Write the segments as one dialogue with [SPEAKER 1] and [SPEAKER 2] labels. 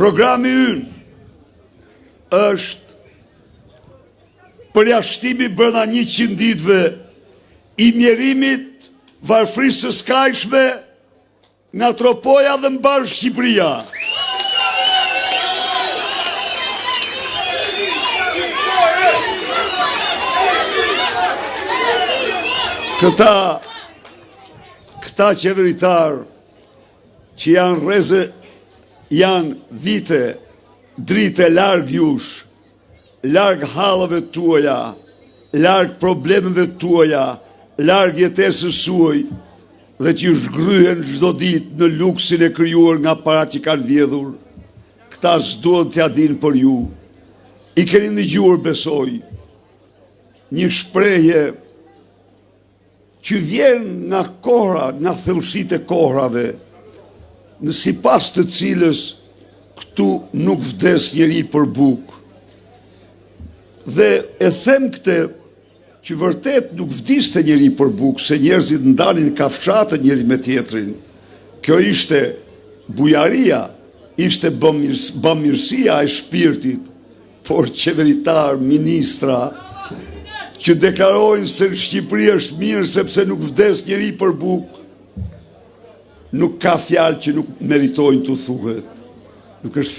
[SPEAKER 1] programi ynë është përjashtimi brenda 100 ditëve i mjerimit varfërisë së skajshme nga Tropoja dhe mbar Shqipëria. Këta qeveritar që janë rreze, janë vite, drite larg jush, larg hallëve tuaja, larg problemeve tuaja, larg jetesës suaj, dhe që shgryhen çdo ditë në luksin e krijuar nga parat që kanë vjedhur. Këta s'duan t'ja dinë për ju. I keni dëgjuar, besoj, një shprehje që vjen nga kohra, nga thellësitë e kohrave, në sipas të cilës këtu nuk vdes njeri për bukë. Dhe e them këtë që vërtet nuk vdiste njeri për bukë, se njerëzit ndalin kafshatë njeri me tjetrin. Kjo ishte bujaria, ishte bamirësia e shpirtit, por qeveritar, ministra, që deklarojnë se në Shqipëri është mirë sepse nuk vdes njeri për bukë, nuk ka fjalë që nuk meritojnë të thuhet. Nuk është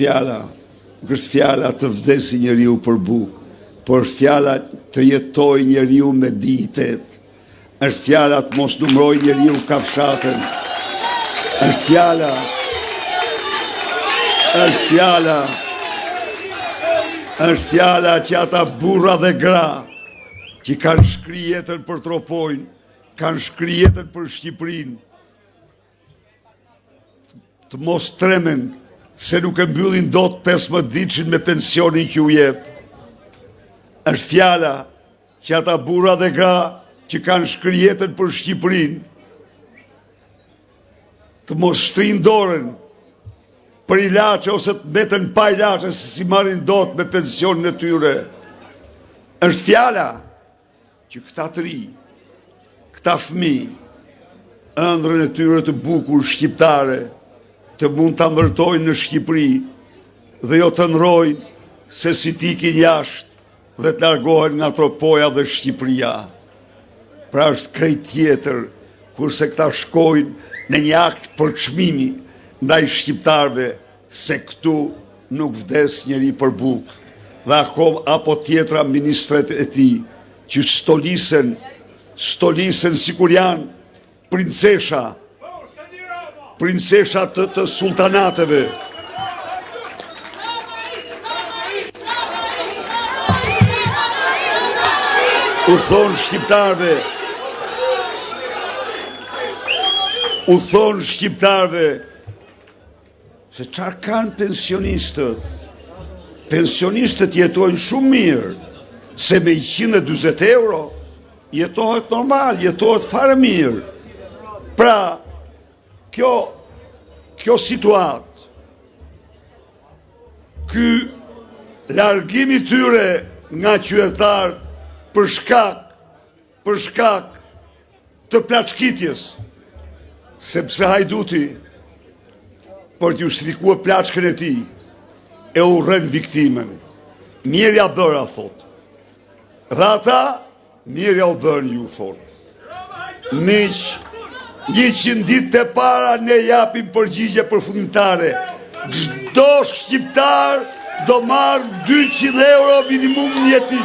[SPEAKER 1] fjala të vdesi njeriu për bukë, por është fjala të jetoj njeriu me ditet. Është fjala të mos numroj njeriu kafshatën. Është fjala që ata burra dhe gra që kanë shkri jetën për Tropojnë, kanë shkri jetën për Shqipërinë, të mos tremen se nuk e mbyllin dot 15 ditëshin me pensionin që u jep. Është fjala që ata burra dhe gra që kanë shkri jetën për Shqipërinë, të mos shtrin dorën për ilaçe ose të mbeten pa ilaçe se si marrin dot me pensionin e tyre. Është fjala që këta të ri, këta fëmijë, ëndrrën e tyre të bukur shqiptare, të mund të ndërtojnë në Shqipëri dhe jo të ndrojnë se si tikin jashtë dhe të largohen nga Tropoja dhe Shqipëria. Pra është krejt tjetër, kurse këta shkojnë në një akt për çmimi ndaj shqiptarve se këtu nuk vdes njeri për bukë. Dhe akom apo tjetra ministret e tij që stolisen sikur janë princesha të sultanateve. U thonë shqiptarve se çfarë kanë pensionistët. Pensionistët jetojnë shumë mirë, se me 140 euro jetohet normal, jetohet fare mirë. Pra, kjo situatë, ky largimi tyre nga qytetarët për shkak të plaçkitjes, sepse Hajduti për të justifikuar plaçkën e tij e urren viktimen. Mirja bëra, thot. Dhe ata, mirja u bën ju, thot. Miq, 100 ditë të para ne japim përgjigje përfundimtare. Çdo shqiptar do marrë 200 euro minimum në jetë.